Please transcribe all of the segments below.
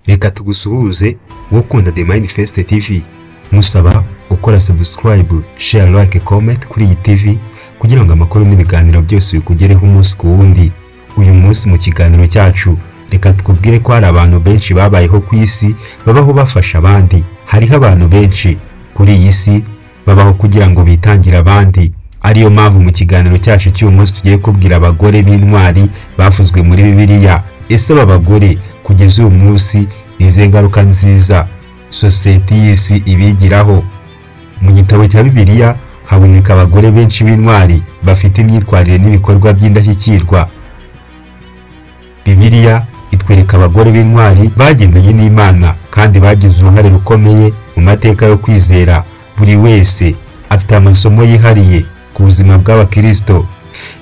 Reka tugusuhuze ukunda The Manifest TV, musaba ukora subscribe, share, like, comment kuri iyi TV kugira ngo amakuru n'ibiganiro byose bikugereho umunsi ku wundi. Uyu munsi mu kiganiro cyacu reka tukubwire ko hari abantu benshi babayeho ku isi babaho bafasha abandi. Hariho abantu benshi kuri iyi si babaho kugira ngo bitangire abandi. Ariyo mpamvu mu kiganiro cyacu cy'uyu munsi tugiye kubwira abagore b'intwari bavuzwe muri Bibiliya. Ese aba bagore kugeza uyu munsi izihe ngaruka nziza sosiyete y'isi ibigiraho? Mu gitabo cya Bibiliya haboneka abagore benshi b'intwari bafite imyitwarire n'ibikorwa by'indashyikirwa. Bibiliya itwereka abagore b'intwari bagendanye n'Imana kandi bagize uruhare rukomeye mu mateka yo kwizera. Buri wese afite amasomo yihariye ku buzima bw'abakristo,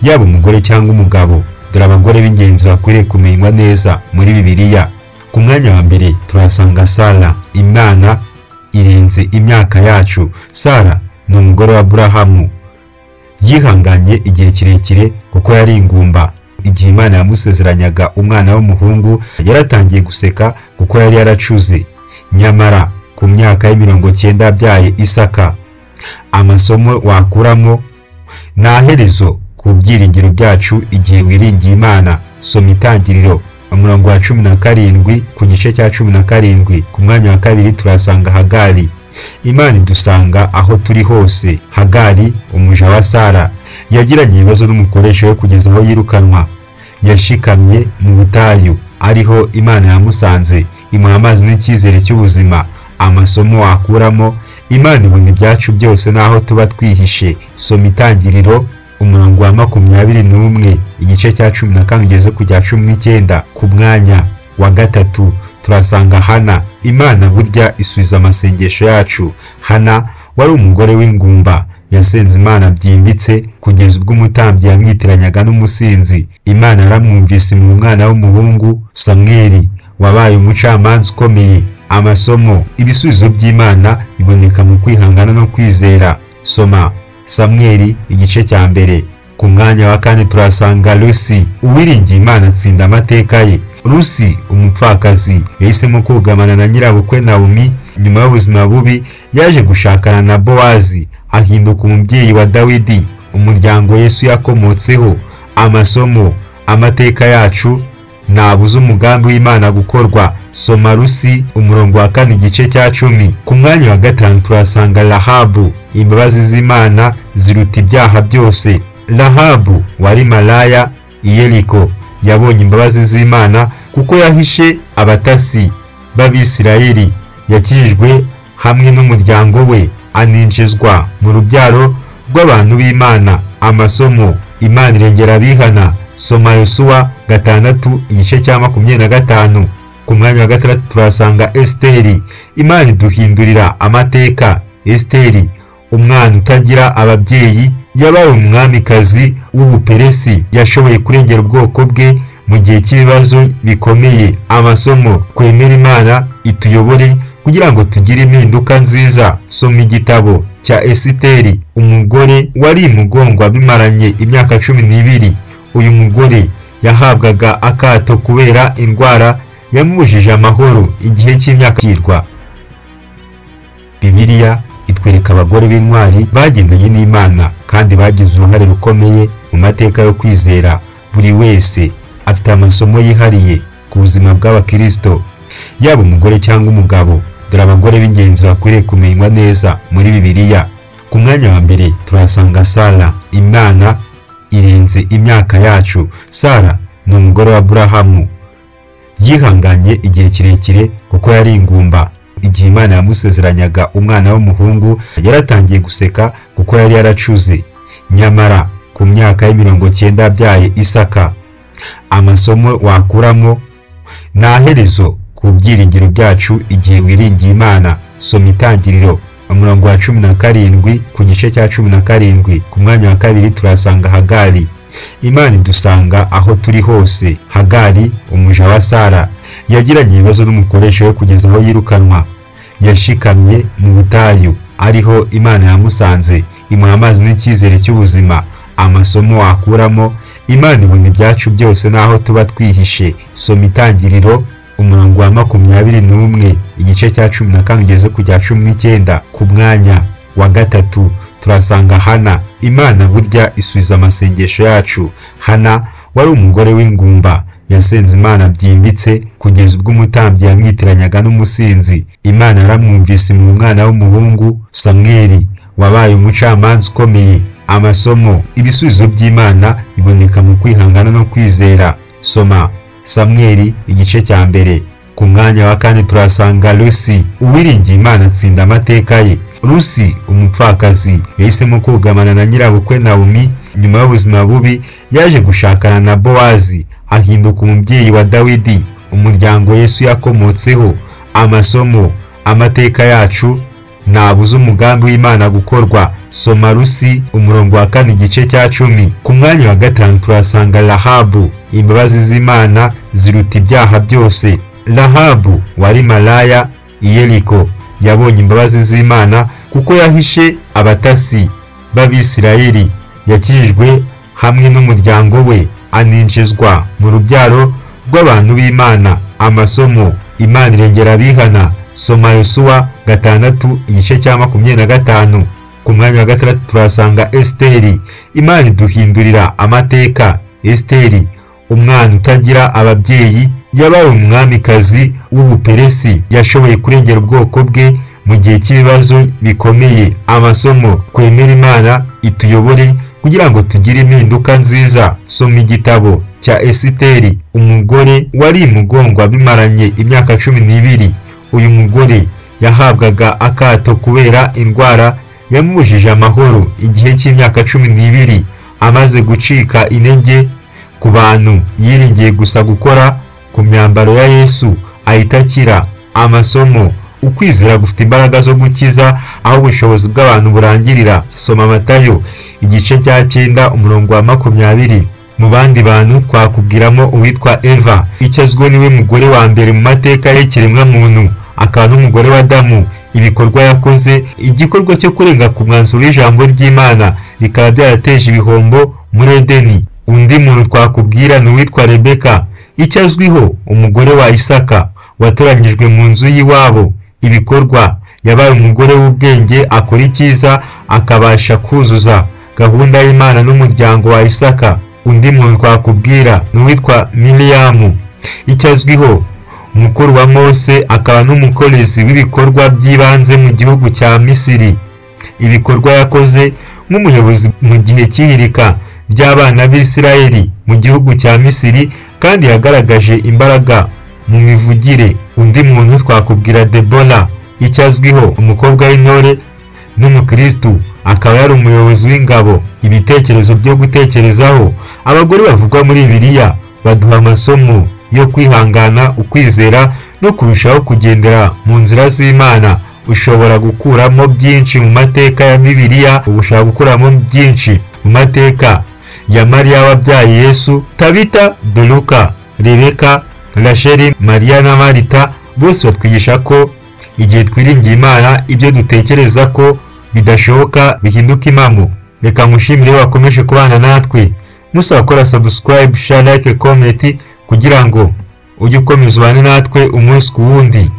yaba umugore cyangwa umugabo. Dore abagore b'ingenzi bakwiriye kumenywa neza muri Bibiliya. Ku mwanya wa mbere turasanga Sara. Imana irenze imyaka yacu. Sara ni umugore wa Aburahamu. Yihanganye igihe kirekire kuko yari ingumba. Igihe Imana yamusezeranyaga umwana w'umuhungu yaratangiye guseka kuko yari yaracuze. Nyamara ku myaka ya 90 yabyaye Isaka. Amasomo wakuramo: nta herezo ku byiringiro byacu igihe wiringiye Imana. Soma Itangiriro umurongo wa 17 ku gice cya 17. Ku mwanya wa kabiri turasanga Hagari. Imana idusanga aho turi hose. Hagari umuja wa Sara yagiranye ibibazo n'umukoresha we kugeza aho yirukanwa. Yashikamye mu butayu ariho Imana yamusanze, imuha amazi n'icyizere cy'ubuzima. Amasomo wakuramo: Imana ibona ibyacu byose naho tuba twihishe. Soma Itangiriro umurongo wa 21 igice cya 14 ugeze ku cya 19. Ku mwanya wa gatatu turasanga Hana. Imana burya isubiza amasengesho yacu. Hana wari umugore w'ingumba, yasenze Imana byimbitse kugeza ubwo umutambyi yamwitiranyaga n'umusinzi. Imana yaramwumvise mu mwana w'umuhungu Samweli wabaye umucamanza ukomeye. Amasomo: ibisubizo by'Imana iboneka mu kwihangana no kwizera. Soma Samweli igice cya mbere. Ku mwanya wa kane turasanga Rusi. Uwiringiye Imana atsinda amateka ye. Rusi umupfakazi yahisemo kugamana na nyirabukwe Naomi. Nyuma y'ubuzima bubi yaje gushakana na Bowazi, ahinduka umubyeyi wa Dawidi, umuryango Yesu yakomotseho. Amasomo: amateka yacu nabuze umugambi w'Imana gukorwa. Soma Rusi umurongo wa 4 igice cya 10. Ku mwanya wa gatanu turasanga Rahabu. Imbabazi z'Imana ziruta ibyaha byose. Rahabu wari malaya i Yeriko yabonye imbabazi z'Imana kuko yahishe abatasi b'Abisirayeli. Yakijwe hamwe n'umuryango we, aninjizwa mu rubyaro rw'abantu b'Imana. Amasomo: Imana irengera abihana. Soma Yosuwa 6 igice cya 25. Ku mwanya wa gatandatu turasanga Esteri. Imana iduhindurira amateka. Esteri umwana utagira ababyeyi yabaye umwamikazi w'Ubuperesi, yashoboye kurengera ubwoko bwe mu gihe cy'ibibazo bikomeye. Amasomo: kwemera Imana ituyobore kugira ngo tugire impinduka nziza. Soma igitabo cya Esiteri. Umugore wari imugongwa bimaranye imyaka 12. Uyu mugore yahabwaga akato kubera indwara yamubujije amahoro igihe cy'imyaka yirwa. Bibiliya itwereka abagore b'intwari bagendanye n'Imana kandi bagize uruhare rukomeye mu mateka yo kwizera. Buri wese afite amasomo yihariye ku buzima bw'abakristo, yaba umugore cyangwa umugabo. Dore abagore b'ingenzi bakwiriye kumenywa neza muri Bibiliya. Ku mwanya wa mbere turasanga Sara. Imana irenze imyaka yacu. Sara ni umugore wa Aburahamu. Yihanganye igihe kirekire kuko yari ingumba. Igihe Imana yamusezeranyaga umwana w'umuhungu yaratangiye guseka kuko yari yaracuze. Nyamara ku myaka ya 90 yabyaye Isaka. Amasomo wakuramo: nta herezo ku byiringiro byacu igihe wiringiye Imana. Soma Itangiriro umurongo wa 17 ku gice cya 17. Ku mwanya wa kabiri turasanga Hagari. Imana idusanga aho turi hose. Hagari umuja wa Sara yagiranye ibibazo n'umukoresha we kugeza aho yirukanwa. Yashikamye mu butayu ariho Imana yamusanze, imuha amazi n'icyizere cy'ubuzima. Amasomo wakuramo: Imana ibona ibyacu byose naho tuba twihishe. Soma Itangiriro umurongo wa 21 igice cya 14 ugeze ku cya 19. Ku mwanya wa gatatu turasanga Hana. Imana burya isubiza amasengesho yacu. Hana wari umugore w'ingumba, yasenze Imana byimbitse kugeza ubwo umutambyi yamwitiranyaga n'umusinzi. Imana yaramwumvise mu mwana w'umuhungu Samweli wabaye umucamanza ukomeye. Amasomo: ibisubizo by'Imana biboneka mu kwihangana no kwizera. Soma Samweli igice cya mbere. Ku mwanya wa kane turasanga Rusi. Uwiringiye Imana atsinda amateka ye. Rusi umupfakazi yahisemo kugamana na nyirabukwe Naomi. Nyuma y'ubuzima bubi yaje gushakana na Bowazi, ahinduka umubyeyi wa Dawidi, umuryango Yesu yakomotseho. Amasomo: amateka yacu ntabuza umugambi w'Imana gukorwa. Soma Rusi umurongo wa 4 igice cya 10. Ku mwanya wa gatanu turasanga Rahabu. Imbabazi z'Imana ziruta ibyaha byose. Rahabu wari malaya i Yeriko yabonye imbabazi z'Imana kuko yahishe abatasi b'Abisirayeli. Yakijijwe hamwe n'umuryango we, aninjizwa mu rubyaro rw'abantu b'Imana. Amasomo: Imana irengera abihana. Soma Yosuwa 6 igice cya 25. Ku mwanya wa gatandatu turasanga Esiteri. Imana iduhindurira amateka. Esiteri umwana utagira ababyeyi yabaye umwamikazi w'Ubuperesi, yashoboye kurengera ubwoko bwe mu gihe cy'ibibazo bikomeye. Amasomo: kwemera Imana ituyobore kugira ngo tugire impinduka nziza. Soma igitabo cya Esiteri. Umugore wari imugongwa bimaranye imyaka 12. Uyu mugore yahabwaga akato kubera indwara yamubujije amahoro igihe cy'imyaka 12. Amaze gucika intege ku bantu, yiringiye gusa gukora ku myambaro ya Yesu ahita akira. Amasomo: ukwizera gufite imbaraga zo gukiza aho ubushobozi bw'abantu burangirira. Soma Matayo igice cya 9 umurongo wa 20. Mu bandi bantu twakubwiramo uwitwa Eva. Icyo azwiho niwe mugore wa mbere mu mateka y'ikiremwa muntu, akaba n'umugore wa Adamu. Ibikorwa yakoze, igikorwa cyo kurenga ku mwanzuro w'ijambo ry'Imana, bikaba byarateje ibihombo muri Edeni. Undi muntu twakubwira ni uwitwa Rebeka. Icyo azwiho, umugore wa Isaka watoranyijwe mu nzu y'iwabo. Ibikorwa: yabaye umugore w'ubwenge, akora icyiza, akabasha kuzuza gahunda y'Imana n'umuryango wa Isaka. Undi muntu twakubwira ni uwitwa Miriyamu. Icyo azwiho, umukuru wa Mose, akaba n'umukorezi w'ibikorwa by'ibanze mu gihugu cya Misiri. Ibikorwa yakoze nk'umuyobozi mu gihe cy'ihirika ry'abana b'Isirayeli mu gihugu cya Misiri, kandi yagaragaje imbaraga mu mivugire. Undi muntu twakubwira Debora. Icyo azwiho, umukobwa w'intore n'umukristu, akaba yari umuyobozi w'ingabo. Ibitekerezo byo gutekerezaho: abagore bavugwa muri Bibiliya baduha amasomo yo kwihangana, ukwizera no kurushaho kugendera mu nzira z'Imana. Ushobora gukuramo byinshi mu mateka ya Bibiliya. Ushobora gukuramo byinshi mu mateka ya Mariya wabyaye Yesu, Tabita, Doruka, Rebeka, Rasheli, Mariya na Marita. Bose batwigisha ko igihe twiringiye Imana, ibyo dutekereza ko bidashoboka bihinduka impamo. Reka mushimire wakomeje kubana natwe. Musaba gukora subscribe, share, like, comment kugira ngo ujye ukomeza ubane natwe umunsi ku wundi.